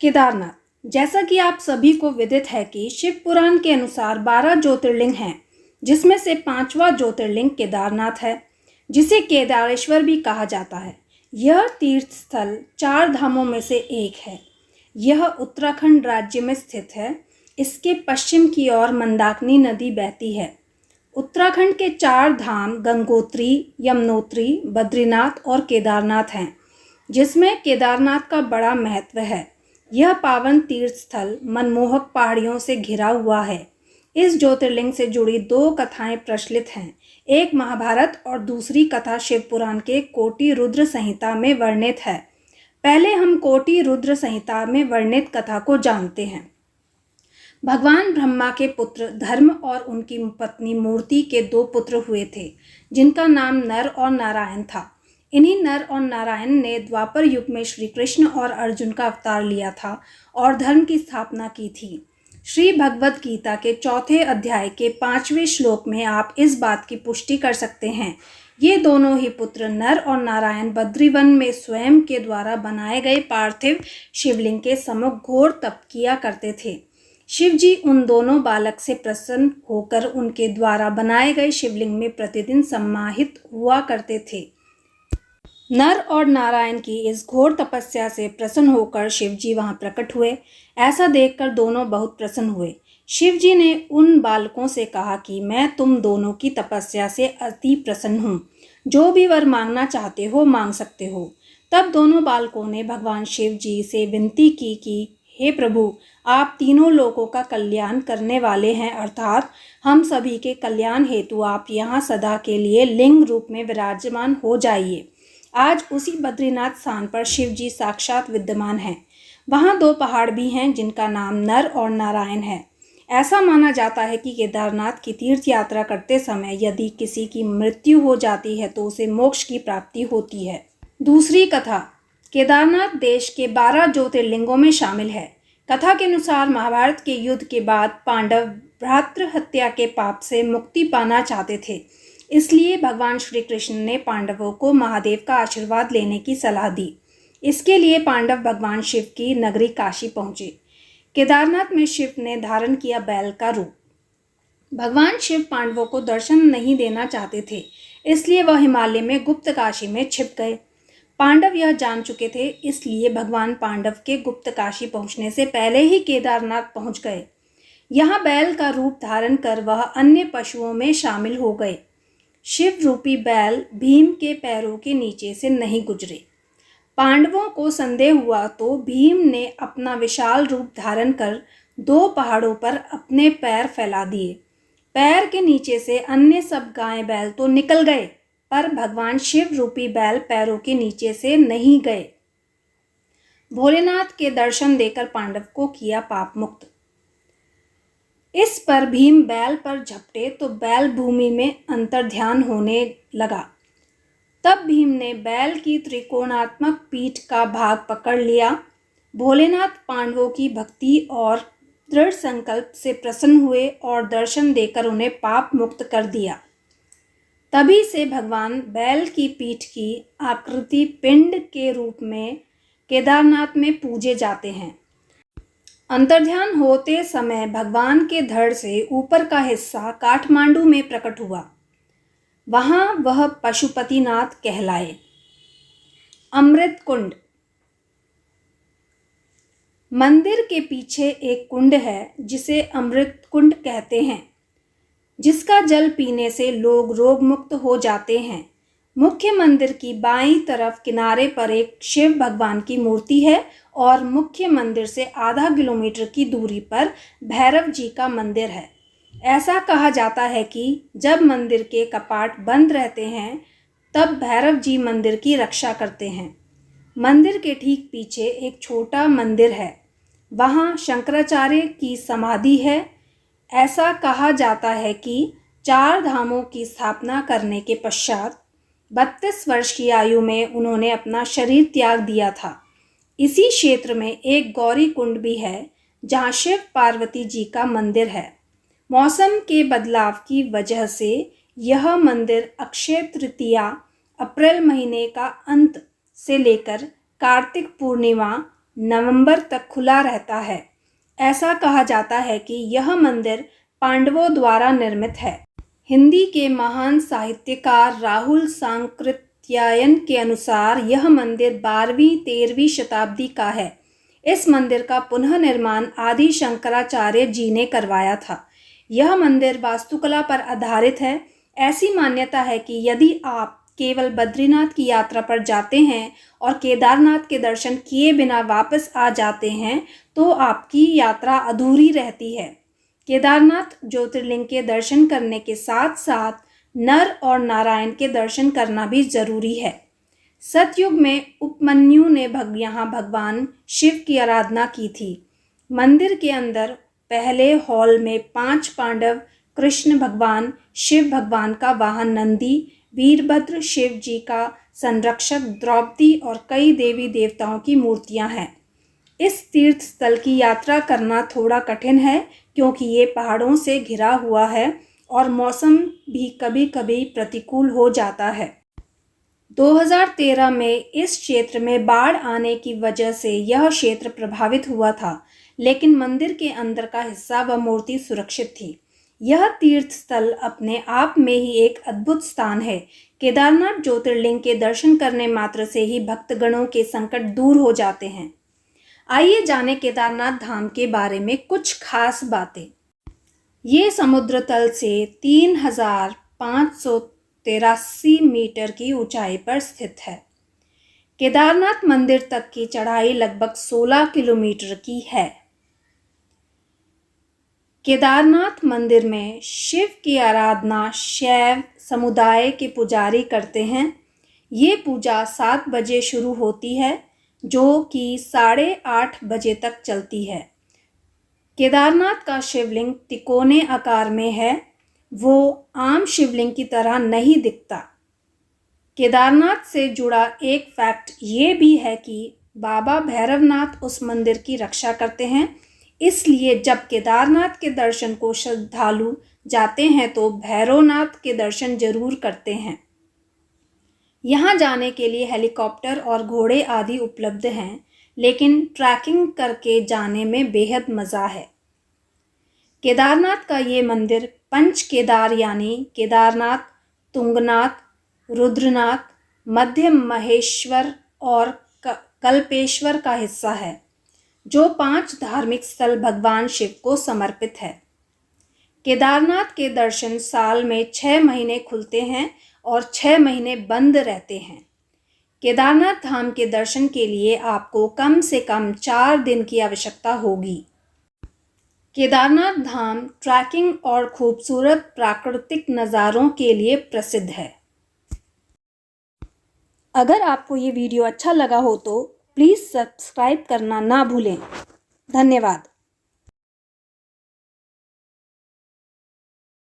केदारनाथ। जैसा कि आप सभी को विदित है कि शिव पुराण के अनुसार 12 ज्योतिर्लिंग हैं, जिसमें से 5वां ज्योतिर्लिंग केदारनाथ है, जिसे केदारेश्वर भी कहा जाता है। यह तीर्थ स्थल 4 धामों में से एक है। यह उत्तराखंड राज्य में स्थित है। इसके पश्चिम की ओर मंदाकिनी नदी बहती है। उत्तराखंड के 4 धाम गंगोत्री, यमुनोत्री, बद्रीनाथ और केदारनाथ हैं, जिसमें केदारनाथ का बड़ा महत्व है। यह पावन तीर्थ स्थल मनमोहक पहाड़ियों से घिरा हुआ है। इस ज्योतिर्लिंग से जुड़ी 2 कथाएं प्रचलित हैं। एक महाभारत और दूसरी कथा शिव पुराण के कोटि रुद्र संहिता में वर्णित है। पहले हम कोटि रुद्र संहिता में वर्णित कथा को जानते हैं। भगवान ब्रह्मा के पुत्र धर्म और उनकी पत्नी मूर्ति के 2 पुत्र हुए थे, जिनका नाम नर और नारायण था। इन्हीं नर और नारायण ने द्वापर युग में श्री कृष्ण और अर्जुन का अवतार लिया था और धर्म की स्थापना की थी। श्री भगवद गीता के 4थे अध्याय के 5वें श्लोक में आप इस बात की पुष्टि कर सकते हैं। ये दोनों ही पुत्र नर और नारायण बद्रीवन में स्वयं के द्वारा बनाए गए पार्थिव शिवलिंग के सम्मुख घोर तप किया करते थे। शिव जी उन दोनों बालक से प्रसन्न होकर उनके द्वारा बनाए गए शिवलिंग में प्रतिदिन सम्माहित हुआ करते थे। नर और नारायण की इस घोर तपस्या से प्रसन्न होकर शिव जी वहाँ प्रकट हुए। ऐसा देखकर दोनों बहुत प्रसन्न हुए। शिव जी ने उन बालकों से कहा कि मैं तुम दोनों की तपस्या से अति प्रसन्न हूँ। जो भी वर मांगना चाहते हो मांग सकते हो। तब दोनों बालकों ने भगवान शिव जी से विनती की कि हे प्रभु, आप तीनों लोगों का कल्याण करने वाले हैं, अर्थात हम सभी के कल्याण हेतु आप यहाँ सदा के लिए लिंग रूप में विराजमान हो जाइए। आज उसी बद्रीनाथ स्थान पर शिव जी साक्षात विद्यमान हैं। वहाँ 2 पहाड़ भी हैं, जिनका नाम नर और नारायण है। ऐसा माना जाता है कि केदारनाथ की तीर्थ यात्रा करते समय यदि किसी की मृत्यु हो जाती है तो उसे मोक्ष की प्राप्ति होती है। दूसरी कथा। केदारनाथ देश के 12 ज्योतिर्लिंगों में शामिल है। कथा के अनुसार महाभारत के युद्ध के बाद पांडव भ्रातृ हत्या के पाप से मुक्ति पाना चाहते थे। इसलिए भगवान श्री कृष्ण ने पांडवों को महादेव का आशीर्वाद लेने की सलाह दी। इसके लिए पांडव भगवान शिव की नगरी काशी पहुँचे। केदारनाथ में शिव ने धारण किया बैल का रूप। भगवान शिव पांडवों को दर्शन नहीं देना चाहते थे, इसलिए वह हिमालय में गुप्त काशी में छिप गए। पांडव यह जान चुके थे, इसलिए भगवान पांडव के गुप्त काशी पहुँचने से पहले ही केदारनाथ पहुँच गए। यहाँ बैल का रूप धारण कर वह अन्य पशुओं में शामिल हो गए। शिव रूपी बैल भीम के पैरों के नीचे से नहीं गुजरे। पांडवों को संदेह हुआ तो भीम ने अपना विशाल रूप धारण कर 2 पहाड़ों पर अपने पैर फैला दिए। पैर के नीचे से अन्य सब गाय बैल तो निकल गए, पर भगवान शिव रूपी बैल पैरों के नीचे से नहीं गए। भोलेनाथ के दर्शन देकर पांडव को किया पाप मुक्त। इस पर भीम बैल पर झपटे तो बैल भूमि में अंतर्ध्यान होने लगा। तब भीम ने बैल की त्रिकोणात्मक पीठ का भाग पकड़ लिया। भोलेनाथ पांडवों की भक्ति और दृढ़ संकल्प से प्रसन्न हुए और दर्शन देकर उन्हें पाप मुक्त कर दिया। तभी से भगवान बैल की पीठ की आकृति पिंड के रूप में केदारनाथ में पूजे जाते हैं। अंतर्ध्यान होते समय भगवान के धड़ से ऊपर का हिस्सा काठमांडू में प्रकट हुआ। वहाँ वह पशुपतिनाथ कहलाए। अमृत कुंड। मंदिर के पीछे एक कुंड है जिसे अमृत कुंड कहते हैं, जिसका जल पीने से लोग रोग मुक्त हो जाते हैं। मुख्य मंदिर की बाईं तरफ किनारे पर एक शिव भगवान की मूर्ति है और मुख्य मंदिर से आधा किलोमीटर की दूरी पर भैरव जी का मंदिर है। ऐसा कहा जाता है कि जब मंदिर के कपाट बंद रहते हैं तब भैरव जी मंदिर की रक्षा करते हैं। मंदिर के ठीक पीछे एक छोटा मंदिर है। वहाँ शंकराचार्य की समाधि है। ऐसा कहा जाता है कि 4 धामों की स्थापना करने के पश्चात 32 वर्ष की आयु में उन्होंने अपना शरीर त्याग दिया था। इसी क्षेत्र में एक गौरी कुंड भी है, जहाँ शिव पार्वती जी का मंदिर है। मौसम के बदलाव की वजह से यह मंदिर अक्षय तृतीया अप्रैल महीने का अंत से लेकर कार्तिक पूर्णिमा नवंबर तक खुला रहता है। ऐसा कहा जाता है कि यह मंदिर पांडवों द्वारा निर्मित है। हिंदी के महान साहित्यकार राहुल सांकृत्यायन के अनुसार यह मंदिर 12वीं-13वीं शताब्दी का है। इस मंदिर का पुनः निर्माण आदि शंकराचार्य जी ने करवाया था। यह मंदिर वास्तुकला पर आधारित है। ऐसी मान्यता है कि यदि आप केवल बद्रीनाथ की यात्रा पर जाते हैं और केदारनाथ के दर्शन किए बिना वापस आ जाते हैं तो आपकी यात्रा अधूरी रहती है। केदारनाथ ज्योतिर्लिंग के दर्शन करने के साथ साथ नर और नारायण के दर्शन करना भी जरूरी है। सतयुग में उपमन्यु ने यहाँ भगवान शिव की आराधना की थी। मंदिर के अंदर पहले हॉल में 5 पांडव, कृष्ण भगवान, शिव भगवान का वाहन नंदी, वीरभद्र शिव जी का संरक्षक द्रौपदी और कई देवी देवताओं की मूर्तियां हैं। इस तीर्थ स्थल की यात्रा करना थोड़ा कठिन है क्योंकि ये पहाड़ों से घिरा हुआ है और मौसम भी कभी कभी प्रतिकूल हो जाता है। 2013 में इस क्षेत्र में बाढ़ आने की वजह से यह क्षेत्र प्रभावित हुआ था, लेकिन मंदिर के अंदर का हिस्सा व मूर्ति सुरक्षित थी। यह तीर्थ स्थल अपने आप में ही एक अद्भुत स्थान है। केदारनाथ ज्योतिर्लिंग के दर्शन करने मात्र से ही भक्तगणों के संकट दूर हो जाते हैं। आइए जाने केदारनाथ धाम के बारे में कुछ खास बातें। ये समुद्र तल से 3583 मीटर की ऊंचाई पर स्थित है। केदारनाथ मंदिर तक की चढ़ाई लगभग 16 किलोमीटर की है। केदारनाथ मंदिर में शिव की आराधना शैव समुदाय के पुजारी करते हैं। ये पूजा 7 बजे शुरू होती है जो कि 8:30 बजे तक चलती है। केदारनाथ का शिवलिंग तिकोने आकार में है। वो आम शिवलिंग की तरह नहीं दिखता। केदारनाथ से जुड़ा एक फैक्ट ये भी है कि बाबा भैरवनाथ उस मंदिर की रक्षा करते हैं, इसलिए जब केदारनाथ के दर्शन को श्रद्धालु जाते हैं तो भैरवनाथ के दर्शन जरूर करते हैं। यहाँ जाने के लिए हेलीकॉप्टर और घोड़े आदि उपलब्ध हैं, लेकिन ट्रैकिंग करके जाने में बेहद मज़ा है। केदारनाथ का ये मंदिर पंच केदार यानी केदारनाथ, तुंगनाथ, रुद्रनाथ, मध्य महेश्वर और कल्पेश्वर का हिस्सा है, जो 5 धार्मिक स्थल भगवान शिव को समर्पित है। केदारनाथ के दर्शन साल में 6 महीने खुलते हैं और 6 महीने बंद रहते हैं। केदारनाथ धाम के दर्शन के लिए आपको कम से कम 4 दिन की आवश्यकता होगी। केदारनाथ धाम ट्रैकिंग और खूबसूरत प्राकृतिक नज़ारों के लिए प्रसिद्ध है। अगर आपको ये वीडियो अच्छा लगा हो तो प्लीज़ सब्सक्राइब करना ना भूलें। धन्यवाद।